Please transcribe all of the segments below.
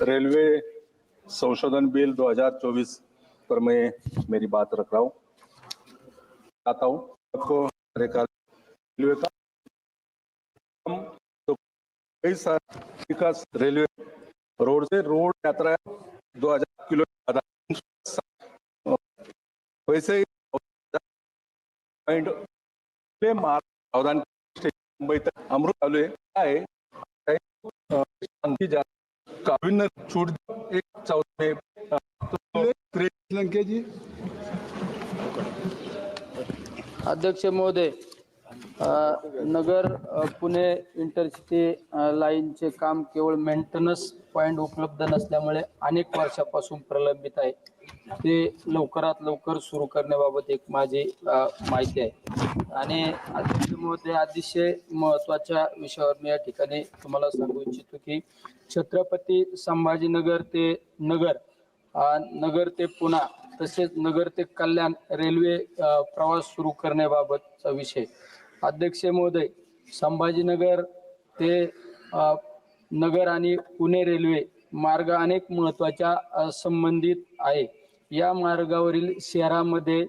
Railway संशोधन bill 2024 पर मैं मेरी बात रख रहा हूँ। आता हूँ आपको रेलवे का तो कई सारे विकास रेलवे रोड से रोड यात्रा 2000 किलो वैसे ही मुंबई तक अमृत चालू आहे कावींना छूट एक चौथे लंके जी। अध्यक्ष महोदय, नगर पुणे इंटरसिटी लाईनचे काम केवळ मेंटेनन्स पॉइंट उपलब्ध नसल्यामुळे अनेक वर्षापासून प्रलंबित आहे। ते लवकरात लवकर सुरू करण्याबाबत एक माझी माहिती आहे आणि अध्यक्ष महोदय अतिशय महत्त्वाच्या विषयावर मी या ठिकाणी तुम्हाला सांगू इच्छितो की छत्रपती संभाजीनगर ते नगर ते पुणा तसेच नगर ते कल्याण रेल्वे प्रवास सुरू करण्याबाबतचा विषय। अध्यक्ष महोदय, संभाजीनगर ते नगर आणि पुणे रेल्वे मार्ग अनेक महत्त्वाच्या संबंधित आहे। या मार्गावरील शहरामध्ये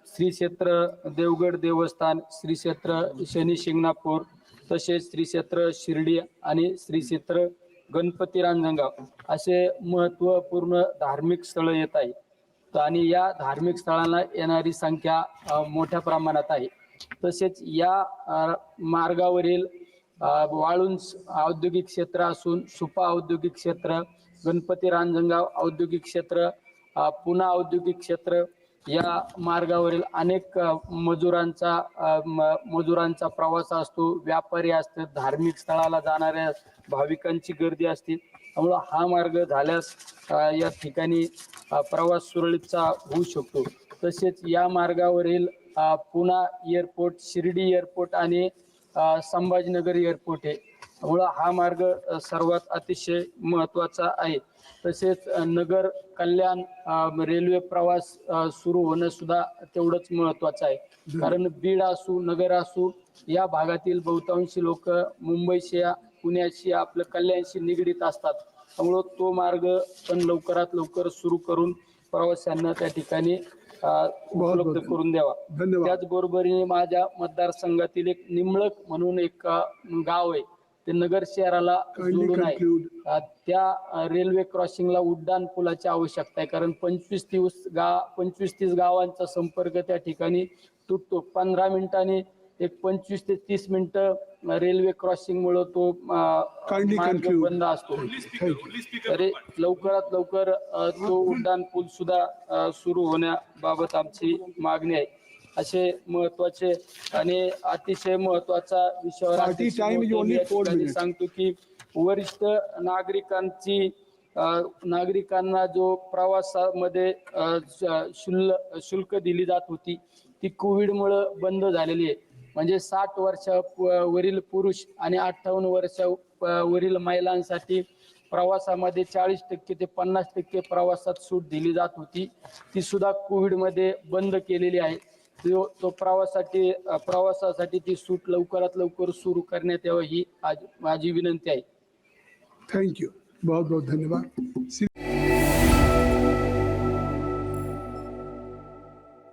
श्री क्षेत्र देवगड देवस्थान, श्री क्षेत्र शनी शिंगणापूर तसेच श्री क्षेत्र शिर्डी आणि श्री क्षेत्र गणपती रांजणगाव असे महत्त्वपूर्ण धार्मिक स्थळ येत आहेत आणि या धार्मिक स्थळांना येणारी संख्या मोठ्या प्रमाणात आहे। तसेच या मार्गावरील वाळुंज औद्योगिक क्षेत्र असून सुपा औद्योगिक क्षेत्र, गणपती रांजणगाव औद्योगिक क्षेत्र, पुणा औद्योगिक क्षेत्र या मार्गावरील अनेक मजुरांचा प्रवास असतो, व्यापारी असतात, धार्मिक स्थळाला जाणाऱ्या भाविकांची गर्दी असते। त्यामुळे हा मार्ग झाल्यास या ठिकाणी प्रवास सुरळीतचा होऊ शकतो। तसेच या मार्गावरील पुणा एअरपोर्ट, शिर्डी एअरपोर्ट आणि संभाजीनगर एअरपोर्ट आहे, त्यामुळे हा मार्ग सर्वात अतिशय महत्त्वाचा आहे। तसेच नगर कल्याण रेल्वे प्रवास सुरू होणं सुद्धा तेवढंच महत्त्वाचं आहे, कारण बीड असू नगर असू या भागातील बहुतांशी लोक मुंबईशी पुण्याशी आपलं कल्याणशी निगडीत असतात। त्यामुळे तो मार्ग पण लवकरात लवकर सुरू करून प्रवाशांना त्या ठिकाणी उपलब्ध करून द्यावा। त्याचबरोबरीने माझ्या मतदारसंघातील एक निंबळक म्हणून एक गाव आहे, ते नगर शहराला जोडून आहे। त्या रेल्वे क्रॉसिंगला उड्डाण पुलाची आवश्यकता आहे, कारण 25-30 गावांचा संपर्क त्या ठिकाणी तुटतो। 15 मिनिटांनी एक 25 ते 30 मिनिटं रेल्वे क्रॉसिंग मुळे तो मार्ग बंद असतो। तरी लवकरात लवकर तो उड्डाण पूल सुद्धा सुरू होण्याबाबत आमची मागणी आहे। असे महत्त्वाचे आणि अतिशय महत्त्वाचा विषयावर सांगतो की वरिष्ठ नागरिकांना जो प्रवासामध्ये शुल्क दिली जात होती ती कोविडमुळे बंद झालेली आहे। म्हणजे 60 वर्षावरील पुरुष आणि 58 वर्षावरील महिलांसाठी प्रवासामध्ये 40% ते 50% प्रवासात सूट दिली जात होती, ती सुद्धा कोविडमध्ये बंद केलेली आहे। तो प्रवासासाठी ती सूट लवकरात लवकर सुरू करण्यात यावी ही माझी विनंती आहे। थँक्यू, बहुत बहुत धन्यवाद।